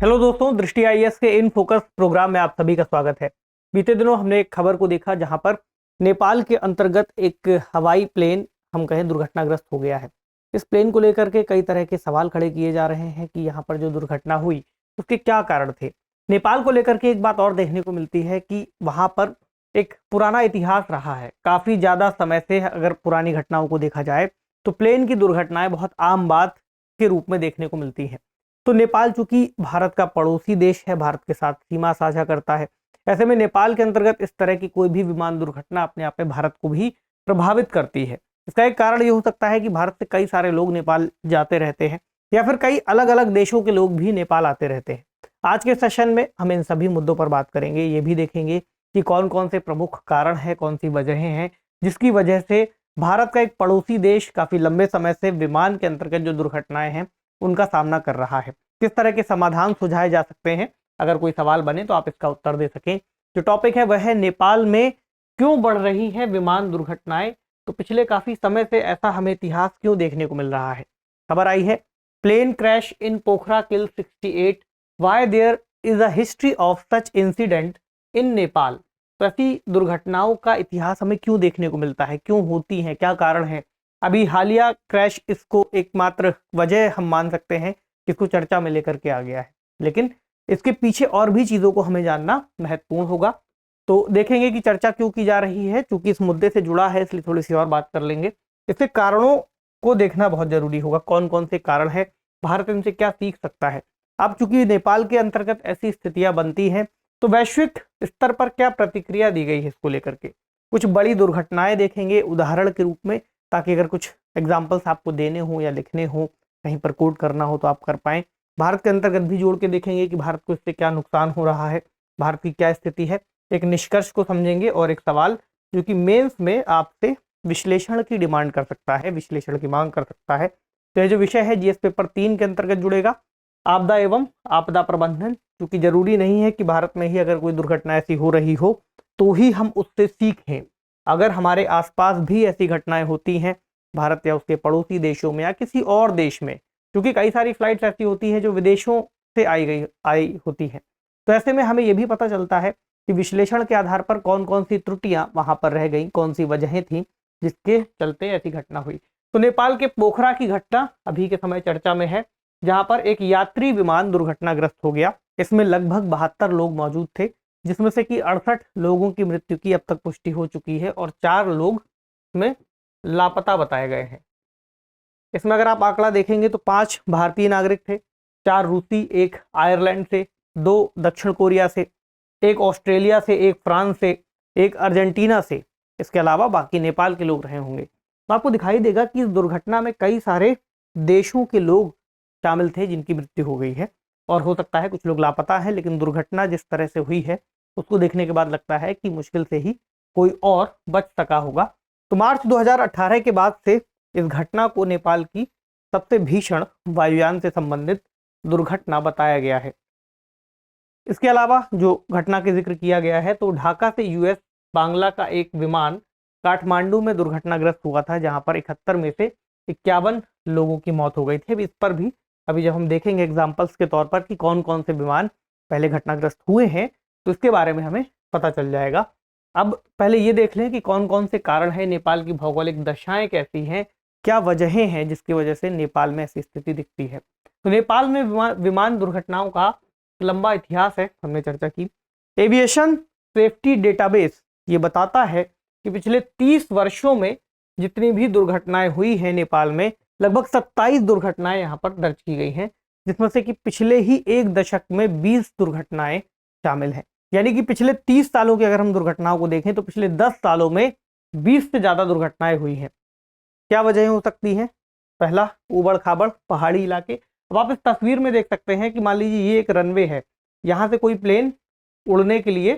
Hello दोस्तों, दृष्टि IAS के इन फोकस प्रोग्राम में आप सभी का स्वागत है। बीते दिनों हमने एक खबर को देखा जहां पर नेपाल के अंतर्गत एक हवाई प्लेन हम कहें दुर्घटनाग्रस्त हो गया है। इस प्लेन को लेकर के कई तरह के सवाल खड़े किए जा रहे हैं कि यहाँ पर जो दुर्घटना हुई उसके क्या कारण थे। नेपाल को लेकर के एक बात और देखने को मिलती है कि वहाँ पर एक पुराना इतिहास रहा है। काफ़ी ज़्यादा समय से अगर पुरानी घटनाओं को देखा जाए तो प्लेन की दुर्घटनाएं बहुत आम बात के रूप में देखने को मिलती हैं। तो नेपाल चूंकि भारत का पड़ोसी देश है, भारत के साथ सीमा साझा करता है, ऐसे में नेपाल के अंतर्गत इस तरह की कोई भी विमान दुर्घटना अपने आप में भारत को भी प्रभावित करती है। इसका एक कारण ये हो सकता है कि भारत से कई सारे लोग नेपाल जाते रहते हैं या फिर कई अलग अलग देशों के लोग भी नेपाल आते रहते हैं। आज के सेशन में हम इन सभी मुद्दों पर बात करेंगे। ये भी देखेंगे कि कौन कौन से प्रमुख कारण हैं, कौन सी वजहें हैं जिसकी वजह से भारत का एक पड़ोसी देश काफी लंबे समय से विमान के अंतर्गत जो दुर्घटनाएं हैं उनका सामना कर रहा है। किस तरह के समाधान सुझाए जा सकते हैं। अगर कोई सवाल बने तो आप इसका उत्तर दे सकें। जो टॉपिक है वह है नेपाल में क्यों बढ़ रही है विमान दुर्घटनाएं। तो पिछले काफी समय से ऐसा हमें इतिहास क्यों देखने को मिल रहा है। खबर आई है, plane crash in Pokhara kill 68, why there is a history of such incident in Nepal. तो ऐसी दुर्घटनाओं का इतिहास हमें क्यों देखने को मिलता है, क्यों होती है, क्या कारण है। अभी हालिया क्रैश इसको एकमात्र वजह हम मान सकते हैं किसको चर्चा में लेकर के आ गया है, लेकिन इसके पीछे और भी चीजों को हमें जानना महत्वपूर्ण होगा। तो देखेंगे कि चर्चा क्यों की जा रही है। चूंकि इस मुद्दे से जुड़ा है इसलिए थोड़ी सी और बात कर लेंगे। इसके कारणों को देखना बहुत जरूरी होगा, कौन कौन से कारण है, भारत इनसे क्या सीख सकता है। अब चूंकि नेपाल के अंतर्गत ऐसी स्थितियां बनती हैं तो वैश्विक स्तर पर क्या प्रतिक्रिया दी गई है इसको लेकर के। कुछ बड़ी दुर्घटनाएं देखेंगे उदाहरण के रूप में, ताकि अगर कुछ एग्जाम्पल्स आपको देने हो या लिखने हो, कहीं पर कोड करना हो तो आप कर पाएं। भारत के अंतर्गत भी जोड़ के देखेंगे कि भारत को इससे क्या नुकसान हो रहा है, भारत की क्या स्थिति है। एक निष्कर्ष को समझेंगे और एक सवाल जो कि मेंस में आपसे विश्लेषण की डिमांड कर सकता है, विश्लेषण की मांग कर सकता है। तो यह जो विषय है जीएस पेपर 3 के अंतर्गत जुड़ेगा, आपदा एवं आपदा प्रबंधन। क्योंकि जरूरी नहीं है कि भारत में ही अगर कोई दुर्घटना ऐसी हो रही हो तो ही हम उससे सीखें। अगर हमारे आसपास भी ऐसी घटनाएं होती हैं भारत या उसके पड़ोसी देशों में या किसी और देश में, क्योंकि कई सारी फ्लाइट्स ऐसी होती हैं जो विदेशों से आई होती हैं, तो ऐसे में हमें यह भी पता चलता है कि विश्लेषण के आधार पर कौन कौन सी त्रुटियां वहां पर रह गई, कौन सी वजहें थी जिसके चलते ऐसी घटना हुई। तो नेपाल के पोखरा की घटना अभी के समय चर्चा में है, जहां पर एक यात्री विमान दुर्घटनाग्रस्त हो गया। इसमें लगभग 72 लोग मौजूद थे, जिसमें से कि 68 लोगों की मृत्यु की अब तक पुष्टि हो चुकी है और 4 लोग में लापता बताए गए हैं। इसमें अगर आप आंकड़ा देखेंगे तो 5 भारतीय नागरिक थे, 4 रूसी, 1 आयरलैंड से, 2 दक्षिण कोरिया से, 1 ऑस्ट्रेलिया से, 1 फ्रांस से, 1 अर्जेंटीना से। इसके अलावा बाकी नेपाल के लोग रहे होंगे। तो आपको दिखाई देगा कि इस दुर्घटना में कई सारे देशों के लोग शामिल थे जिनकी मृत्यु हो गई है, और हो सकता है कुछ लोग लापता हैं। लेकिन दुर्घटना जिस तरह से हुई है उसको देखने के बाद लगता है कि मुश्किल से ही कोई और बच सका होगा। तो मार्च 2018 के बाद से इस घटना को नेपाल की सबसे भीषण वायुयान से संबंधित दुर्घटना बताया गया है। इसके अलावा जो घटना के जिक्र किया गया है तो ढाका से यूएस बांग्ला का एक विमान काठमांडू में दुर्घटनाग्रस्त हुआ था, जहां पर 71 में से 51 लोगों की मौत हो गई थी। इस पर भी अभी जब हम देखेंगे एग्जाम्पल्स के तौर पर कि कौन कौन से विमान पहले घटनाग्रस्त हुए हैं तो इसके बारे में हमें पता चल जाएगा। अब पहले ये देख लें कि कौन कौन से कारण हैं, नेपाल की भौगोलिक दशाएं कैसी हैं, क्या वजहें हैं जिसकी वजह से नेपाल में ऐसी स्थिति दिखती है। तो नेपाल में विमान दुर्घटनाओं का लंबा इतिहास है, हमने चर्चा की। एविएशन सेफ्टी डेटाबेस ये बताता है कि पिछले 30 वर्षों में जितनी भी दुर्घटनाएं हुई हैं नेपाल में, लगभग 27 दुर्घटनाएं यहाँ पर दर्ज की गई हैं, जिसमें से कि पिछले ही एक दशक में 20 दुर्घटनाएं शामिल हैं। यानी कि पिछले 30 सालों की अगर हम दुर्घटनाओं को देखें तो पिछले 10 सालों में 20 से ज्यादा दुर्घटनाएं हुई हैं। क्या वजह हो सकती है? पहला, उबड़ खाबड़ पहाड़ी इलाके। अब आप इस तस्वीर में देख सकते हैं कि मान लीजिए ये एक रनवे है, यहाँ से कोई प्लेन उड़ने के लिए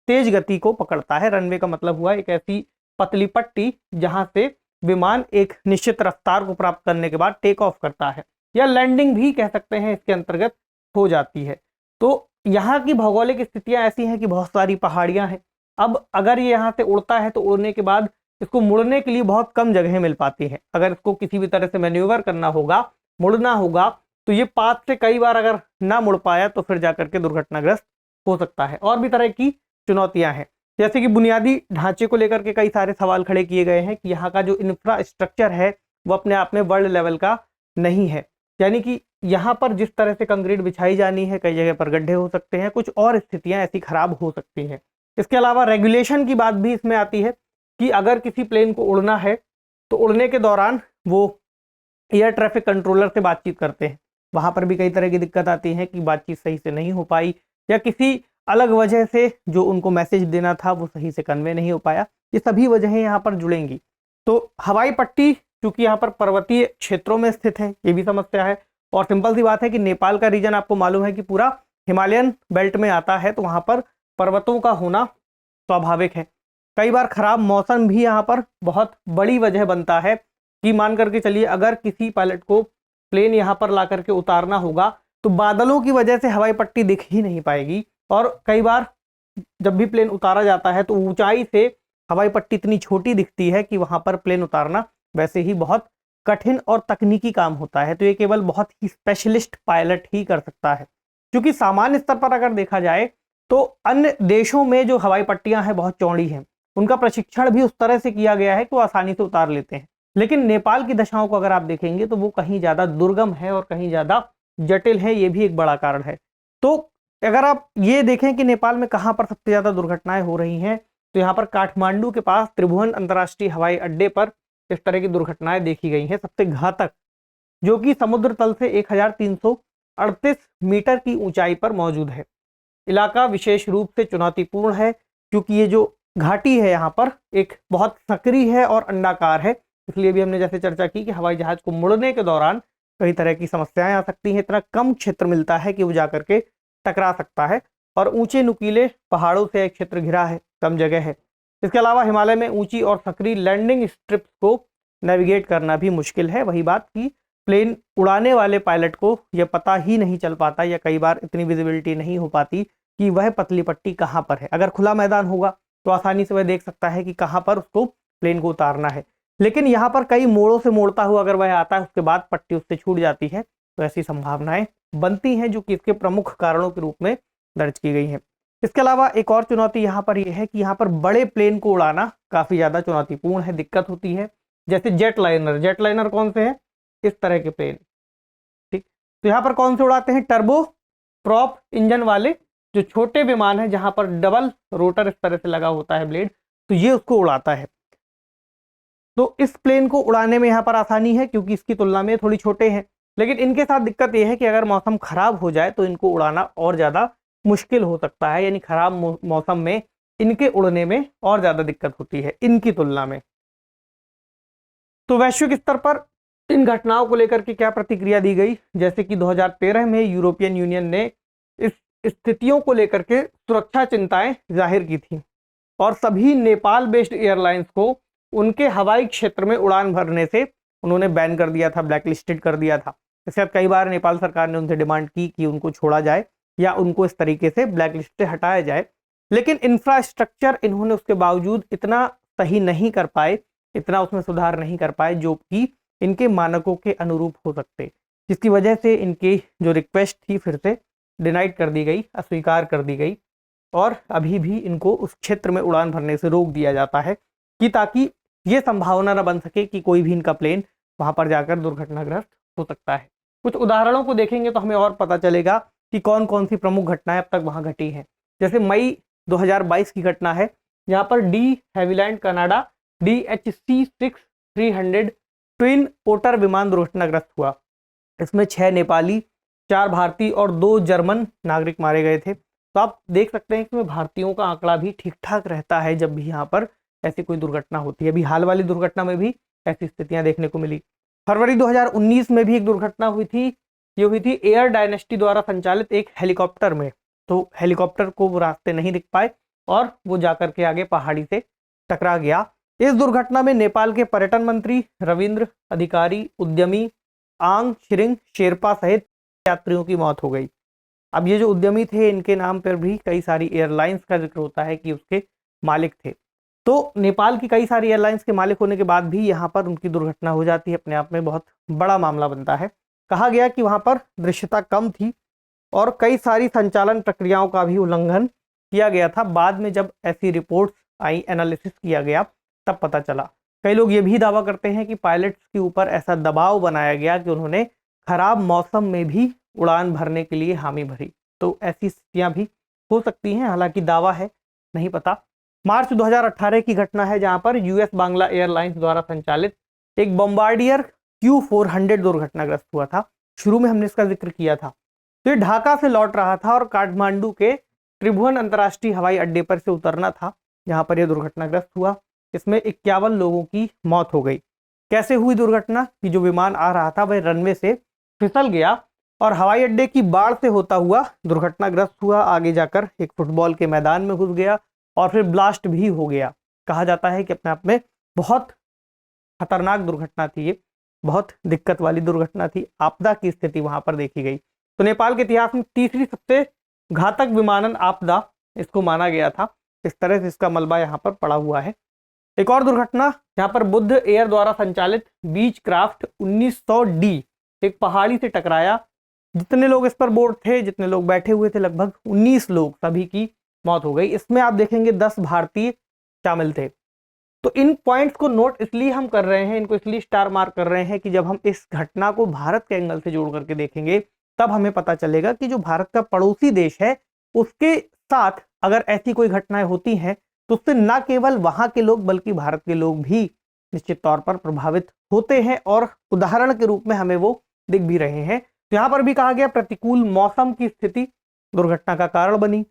तेज गति को पकड़ता है। रनवे का मतलब हुआ एक ऐसी पतली पट्टी जहां से विमान एक निश्चित रफ्तार को प्राप्त करने के बाद टेक ऑफ करता है, या लैंडिंग भी कह सकते हैं इसके अंतर्गत हो जाती है। तो यहाँ की भौगोलिक स्थितियां ऐसी हैं कि बहुत सारी पहाड़ियां हैं। अब अगर ये यहाँ से उड़ता है तो उड़ने के बाद इसको मुड़ने के लिए बहुत कम जगह मिल पाती है। अगर इसको किसी भी तरह से मैन्यूवर करना होगा, मुड़ना होगा, तो ये पाथ से कई बार अगर ना मुड़ पाया तो फिर जाकर के दुर्घटनाग्रस्त हो सकता है। और भी तरह की चुनौतियां हैं, जैसे कि बुनियादी ढांचे को लेकर के कई सारे सवाल खड़े किए गए हैं कि यहाँ का जो इंफ्रास्ट्रक्चर है वो अपने आप में वर्ल्ड लेवल का नहीं है, यानी कि यहाँ पर जिस तरह से कंक्रीट बिछाई जानी है कई जगह पर गड्ढे हो सकते हैं, कुछ और स्थितियां ऐसी खराब हो सकती हैं। इसके अलावा रेगुलेशन की बात भी इसमें आती है कि अगर किसी प्लेन को उड़ना है तो उड़ने के दौरान वो एयर ट्रैफिक कंट्रोलर से बातचीत करते हैं, वहां पर भी कई तरह की दिक्कत आती है कि बातचीत सही से नहीं हो पाई या किसी अलग वजह से जो उनको मैसेज देना था वो सही से कन्वे नहीं हो पाया। ये सभी वजहें यहाँ पर जुड़ेंगी। तो हवाई पट्टी चूंकि यहाँ पर पर्वतीय क्षेत्रों में स्थित है, ये भी समस्या है। और सिंपल सी बात है कि नेपाल का रीजन आपको मालूम है कि पूरा हिमालयन बेल्ट में आता है, तो वहां पर पर्वतों का होना स्वाभाविक है। कई बार खराब मौसम भी यहाँ पर बहुत बड़ी वजह बनता है कि मान करके चलिए अगर किसी पायलट को प्लेन यहाँ पर ला करके उतारना होगा तो बादलों की वजह से हवाई पट्टी दिख ही नहीं पाएगी। और कई बार जब भी प्लेन उतारा जाता है तो ऊंचाई से हवाई पट्टी इतनी छोटी दिखती है कि वहां पर प्लेन उतारना वैसे ही बहुत कठिन और तकनीकी काम होता है। तो ये केवल बहुत ही स्पेशलिस्ट पायलट ही कर सकता है। क्योंकि सामान्य स्तर पर अगर देखा जाए तो अन्य देशों में जो हवाई पट्टियां हैं बहुत चौड़ी हैं, उनका प्रशिक्षण भी उस तरह से किया गया है कि वो आसानी से उतार लेते हैं। लेकिन नेपाल की दशाओं को अगर आप देखेंगे तो वो कहीं ज्यादा दुर्गम है और कहीं ज्यादा जटिल है, ये भी एक बड़ा कारण है। तो अगर आप ये देखें कि नेपाल में कहां पर सबसे ज्यादा दुर्घटनाएं हो रही हैं, तो यहाँ पर काठमांडू के पास त्रिभुवन अंतर्राष्ट्रीय हवाई अड्डे पर इस तरह की दुर्घटनाएं देखी गई हैं, सबसे घातक, जो कि समुद्र तल से 1338 मीटर की ऊंचाई पर मौजूद है। इलाका विशेष रूप से चुनौतीपूर्ण है क्योंकि ये जो घाटी है यहाँ पर एक बहुत सक्रिय है और अंडाकार है, इसलिए भी हमने जैसे चर्चा की कि हवाई जहाज को मुड़ने के दौरान कई तरह की समस्याएं आ सकती हैं। इतना कम क्षेत्र मिलता है कि वो जाकर के टकरा सकता है और ऊंचे नुकीले पहाड़ों से एक क्षेत्र घिरा है, कम जगह है। इसके अलावा हिमालय में ऊंची और सक्रिय लैंडिंग स्ट्रिप्स को नेविगेट करना भी मुश्किल है। वही बात कि प्लेन उड़ाने वाले पायलट को यह पता ही नहीं चल पाता या कई बार इतनी विजिबिलिटी नहीं हो पाती कि वह पतली पट्टी कहाँ पर है। अगर खुला मैदान होगा तो आसानी से वह देख सकता है कि कहाँ पर उसको प्लेन को उतारना है, लेकिन यहाँ पर कई मोड़ों से मोड़ता हुआ अगर वह आता है उसके बाद पट्टी उससे छूट जाती है, तो ऐसी संभावनाएं बनती हैं जो कि इसके प्रमुख कारणों के रूप में दर्ज की गई हैं। इसके अलावा एक और चुनौती यहाँ पर यह है कि यहाँ पर बड़े प्लेन को उड़ाना काफी ज्यादा चुनौतीपूर्ण है, दिक्कत होती है। जैसे जेट लाइनर कौन से हैं, इस तरह के प्लेन, ठीक। तो यहाँ पर कौन से उड़ाते हैं, टर्बो प्रॉप इंजन वाले जो छोटे विमान है जहां पर डबल रोटर इस तरह से लगा होता है ब्लेड, तो ये उसको उड़ाता है। तो इस प्लेन को उड़ाने में यहाँ पर आसानी है क्योंकि इसकी तुलना में थोड़ी छोटे हैं, लेकिन इनके साथ दिक्कत यह है कि अगर मौसम खराब हो जाए तो इनको उड़ाना और ज्यादा मुश्किल हो सकता है, यानी खराब मौसम में इनके उड़ने में और ज्यादा दिक्कत होती है इनकी तुलना में। तो वैश्विक स्तर पर इन घटनाओं को लेकर के क्या प्रतिक्रिया दी गई, जैसे कि 2013 में यूरोपियन यूनियन ने इस स्थितियों को लेकर के सुरक्षा चिंताएं जाहिर की थी और सभी नेपाल बेस्ड एयरलाइंस को उनके हवाई क्षेत्र में उड़ान भरने से उन्होंने बैन कर दिया था, ब्लैकलिस्टेड कर दिया था। इसके बाद कई बार नेपाल सरकार ने उनसे डिमांड की कि उनको छोड़ा जाए या उनको इस तरीके से ब्लैकलिस्ट से हटाया जाए, लेकिन इंफ्रास्ट्रक्चर इन्होंने उसके बावजूद इतना सही नहीं कर पाए, इतना उसमें सुधार नहीं कर पाए जो कि इनके मानकों के अनुरूप हो सकते, जिसकी वजह से इनकी जो रिक्वेस्ट थी फिर से डिनाइड कर दी गई, अस्वीकार कर दी गई और अभी भी इनको उस क्षेत्र में उड़ान भरने से रोक दिया जाता है कि ताकि ये संभावना न बन सके कि कोई भी इनका प्लेन वहां पर जाकर दुर्घटनाग्रस्त हो सकता है। कुछ उदाहरणों को देखेंगे तो हमें और पता चलेगा कि कौन कौन सी प्रमुख घटनाएं अब तक वहां घटी हैं। जैसे मई 2022 की घटना है, यहाँ पर De Havilland Canada DHC-6-300 twin Otter विमान दुर्घटनाग्रस्त हुआ। इसमें 6 नेपाली, 4 भारतीय और 2 जर्मन नागरिक मारे गए थे। तो आप देख सकते हैं कि भारतीयों का आंकड़ा भी ठीक ठाक रहता है जब भी यहाँ पर ऐसी कोई दुर्घटना होती है। अभी हाल वाली दुर्घटना में भी ऐसी स्थितियां देखने को मिली। फरवरी 2019 में भी एक दुर्घटना हुई थी, ये हुई थी एयर डायनेस्टी द्वारा संचालित एक हेलीकॉप्टर में। तो हेलीकॉप्टर को वो रास्ते नहीं दिख पाए और वो जाकर के आगे पहाड़ी से टकरा गया। इस दुर्घटना में नेपाल के पर्यटन मंत्री रविंद्र अधिकारी, उद्यमी आंग छिरिंग शेरपा सहित यात्रियों की मौत हो गई। अब ये जो उद्यमी थे इनके नाम पर भी कई सारी एयरलाइंस का जिक्र होता है कि उसके मालिक थे। तो नेपाल की कई सारी एयरलाइंस के मालिक होने के बाद भी यहाँ पर उनकी दुर्घटना हो जाती है, अपने आप में बहुत बड़ा मामला बनता है। कहा गया कि वहां पर दृश्यता कम थी और कई सारी संचालन प्रक्रियाओं का भी उल्लंघन किया गया था। बाद में जब ऐसी रिपोर्ट्स आई, एनालिसिस किया गया, तब पता चला। कई लोग ये भी दावा करते हैं कि पायलट्स के ऊपर ऐसा दबाव बनाया गया कि उन्होंने खराब मौसम में भी उड़ान भरने के लिए हामी भरी। तो ऐसी स्थितियां भी हो सकती हैं, हालांकि दावा है, नहीं पता। मार्च 2018 की घटना है जहां पर यूएस बांग्ला एयरलाइंस द्वारा संचालित एक बॉम्बार्डियर Q400 दुर्घटनाग्रस्त हुआ था। शुरू में हमने इसका जिक्र किया था। तो ये ढाका से लौट रहा था और काठमांडू के त्रिभुवन अंतर्राष्ट्रीय हवाई अड्डे पर से उतरना था, जहां पर यह दुर्घटनाग्रस्त हुआ। इसमें 51 लोगों की मौत हो गई। कैसे हुई दुर्घटना कि जो विमान आ रहा था वह रनवे से फिसल गया और हवाई अड्डे की बाढ़ से होता हुआ दुर्घटनाग्रस्त हुआ। आगे जाकर एक फुटबॉल के मैदान में घुस गया और फिर ब्लास्ट भी हो गया। कहा जाता है कि अपने आप में बहुत खतरनाक दुर्घटना थी, ये बहुत दिक्कत वाली दुर्घटना थी। आपदा की स्थिति वहां पर देखी गई। तो नेपाल के इतिहास में तीसरी सबसे घातक विमानन आपदा इसको माना गया था। इस तरह से इसका मलबा यहाँ पर पड़ा हुआ है। एक और दुर्घटना जहां पर बुद्ध एयर द्वारा संचालित बीच क्राफ्ट 1900D एक पहाड़ी से टकराया। जितने लोग इस पर बोर्ड थे, जितने लोग बैठे हुए थे, लगभग 19 लोग, सभी की मौत हो गई। इसमें आप देखेंगे 10 भारतीय शामिल थे। तो इन पॉइंट्स को नोट इसलिए हम कर रहे हैं, इनको इसलिए स्टार मार्क कर रहे हैं कि जब हम इस घटना को भारत के एंगल से जोड़ करके देखेंगे तब हमें पता चलेगा कि जो भारत का पड़ोसी देश है उसके साथ अगर ऐसी कोई घटनाएं होती हैं तो उससे न केवल वहां के लोग बल्कि भारत के लोग भी निश्चित तौर पर प्रभावित होते हैं और उदाहरण के रूप में हमें वो दिख भी रहे हैं। तो यहाँ पर भी कहा गया प्रतिकूल मौसम की स्थिति दुर्घटना का कारण बनी।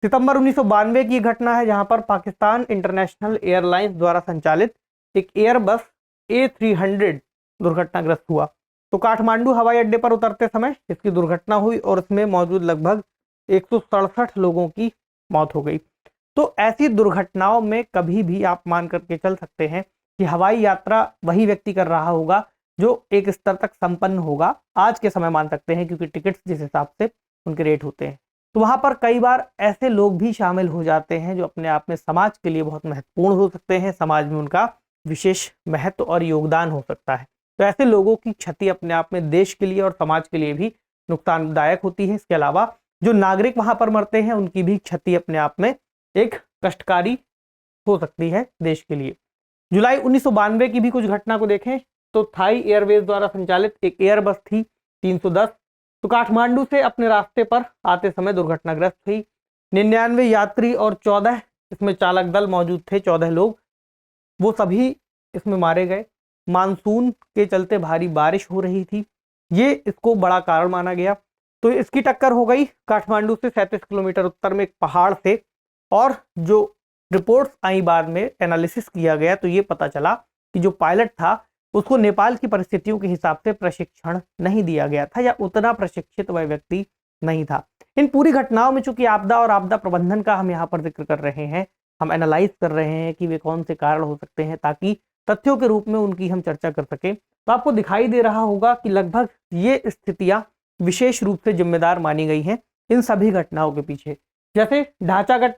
सितंबर 1992 की घटना है जहां पर पाकिस्तान इंटरनेशनल एयरलाइंस द्वारा संचालित एक एयरबस A300 दुर्घटनाग्रस्त हुआ। तो काठमांडू हवाई अड्डे पर उतरते समय इसकी दुर्घटना हुई और इसमें मौजूद लगभग 167 लोगों की मौत हो गई। तो ऐसी दुर्घटनाओं में कभी भी आप मान करके चल सकते हैं कि हवाई यात्रा वही व्यक्ति कर रहा होगा जो एक स्तर तक संपन्न होगा। आज के समय मान सकते हैं क्योंकि टिकट्स जिस हिसाब से उनके रेट होते हैं। तो वहां पर कई बार ऐसे लोग भी शामिल हो जाते हैं जो अपने आप में समाज के लिए बहुत महत्वपूर्ण हो सकते हैं, समाज में उनका विशेष महत्व और योगदान हो सकता है। तो ऐसे लोगों की क्षति अपने आप में देश के लिए और समाज के लिए भी नुकसानदायक होती है। इसके अलावा जो नागरिक वहां पर मरते हैं उनकी भी क्षति अपने आप में एक कष्टकारी हो सकती है देश के लिए। जुलाई 1992 की भी कुछ घटना को देखें तो थाई एयरवेज द्वारा संचालित एक एयरबस थी 310। तो काठमांडू से अपने रास्ते पर आते समय दुर्घटनाग्रस्त हुई। 99 यात्री और 14 इसमें चालक दल मौजूद थे, 14 लोग, वो सभी इसमें मारे गए। मानसून के चलते भारी बारिश हो रही थी, ये इसको बड़ा कारण माना गया। तो इसकी टक्कर हो गई काठमांडू से 37 किलोमीटर उत्तर में एक पहाड़ से। और जो रिपोर्ट्स आई बाद में एनालिसिस किया गया तो ये पता चला कि जो पायलट था उसको नेपाल की परिस्थितियों के हिसाब से प्रशिक्षण नहीं दिया गया था या उतना प्रशिक्षित वह व्यक्ति नहीं था। इन पूरी घटनाओं में चूंकि आपदा और आपदा प्रबंधन का हम यहाँ पर जिक्र कर रहे हैं, हम एनालाइज कर रहे हैं कि वे कौन से कारण हो सकते हैं ताकि तथ्यों के रूप में उनकी हम चर्चा कर सकें। तो आपको दिखाई दे रहा होगा कि लगभग ये स्थितियां विशेष रूप से जिम्मेदार मानी गई हैं इन सभी घटनाओं के पीछे। जैसे ढांचागत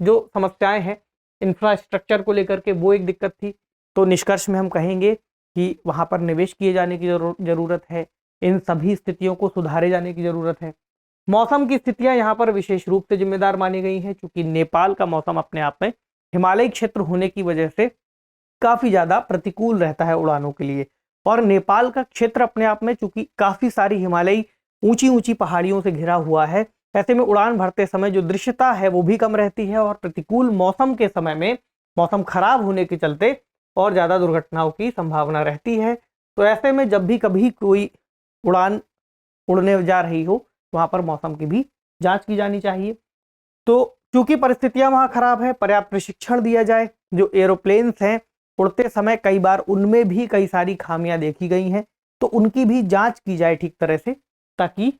जो समस्याएं हैं इंफ्रास्ट्रक्चर को लेकर के, वो एक दिक्कत थी। तो निष्कर्ष में हम कहेंगे कि वहां पर निवेश किए जाने की जरूरत है, इन सभी स्थितियों को सुधारे जाने की जरूरत है। मौसम की स्थितियां यहाँ पर विशेष रूप से जिम्मेदार मानी गई हैं क्योंकि नेपाल का मौसम अपने आप में हिमालयी क्षेत्र होने की वजह से काफी ज्यादा प्रतिकूल रहता है उड़ानों के लिए। और नेपाल का क्षेत्र अपने आप में चूंकि काफी सारी हिमालयी ऊंची ऊंची पहाड़ियों से घिरा हुआ है, ऐसे में उड़ान भरते समय जो दृश्यता है वो भी कम रहती है और प्रतिकूल मौसम के समय में मौसम खराब होने के चलते और ज़्यादा दुर्घटनाओं की संभावना रहती है। तो ऐसे में जब भी कभी कोई उड़ान उड़ने जा रही हो वहाँ पर मौसम की भी जांच की जानी चाहिए। तो चूंकि परिस्थितियां वहाँ खराब है, पर्याप्त प्रशिक्षण दिया जाए। जो एरोप्लेन्स हैं उड़ते समय कई बार उनमें भी कई सारी खामियां देखी गई हैं, तो उनकी भी जांच की जाए ठीक तरह से ताकि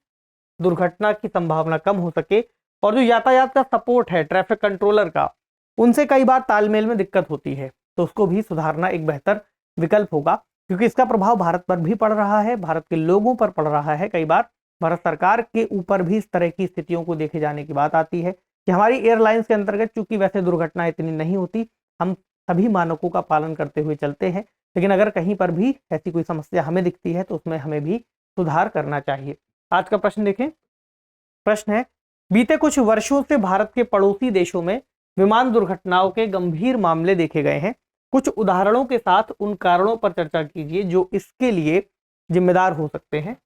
दुर्घटना की संभावना कम हो सके। और जो यातायात का सपोर्ट है ट्रैफिक कंट्रोलर का, उनसे कई बार तालमेल में दिक्कत होती है, तो उसको भी सुधारना एक बेहतर विकल्प होगा क्योंकि इसका प्रभाव भारत पर भी पड़ रहा है, भारत के लोगों पर पड़ रहा है। कई बार भारत सरकार के ऊपर भी इस तरह की स्थितियों को देखे जाने की बात आती है कि हमारी एयरलाइंस के अंतर्गत चूंकि वैसे दुर्घटनाएं इतनी नहीं होती, हम सभी मानकों का पालन करते हुए चलते हैं, लेकिन अगर कहीं पर भी ऐसी कोई समस्या हमें दिखती है तो उसमें हमें भी सुधार करना चाहिए। आज का प्रश्न देखें। प्रश्न है, बीते कुछ वर्षों से भारत के पड़ोसी देशों में विमान दुर्घटनाओं के गंभीर मामले देखे गए हैं। कुछ उदाहरणों के साथ उन कारणों पर चर्चा कीजिए जो इसके लिए जिम्मेदार हो सकते हैं।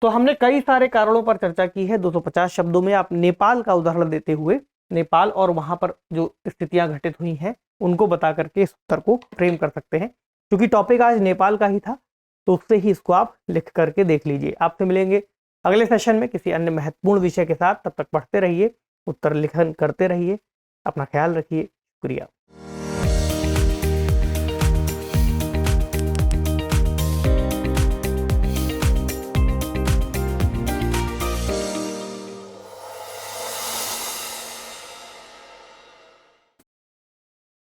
तो हमने कई सारे कारणों पर चर्चा की है। 250 शब्दों में आप नेपाल का उदाहरण देते हुए नेपाल और वहां पर जो स्थितियां घटित हुई हैं उनको बता करके इस उत्तर को फ्रेम कर सकते हैं। क्योंकि टॉपिक आज नेपाल का ही था तो उससे ही इसको आप लिख करके देख लीजिए। आपसे मिलेंगे अगले सेशन में किसी अन्य महत्वपूर्ण विषय के साथ। तब तक पढ़ते रहिए, उत्तर लिखन करते रहिए, अपना ख्याल रखिए। शुक्रिया।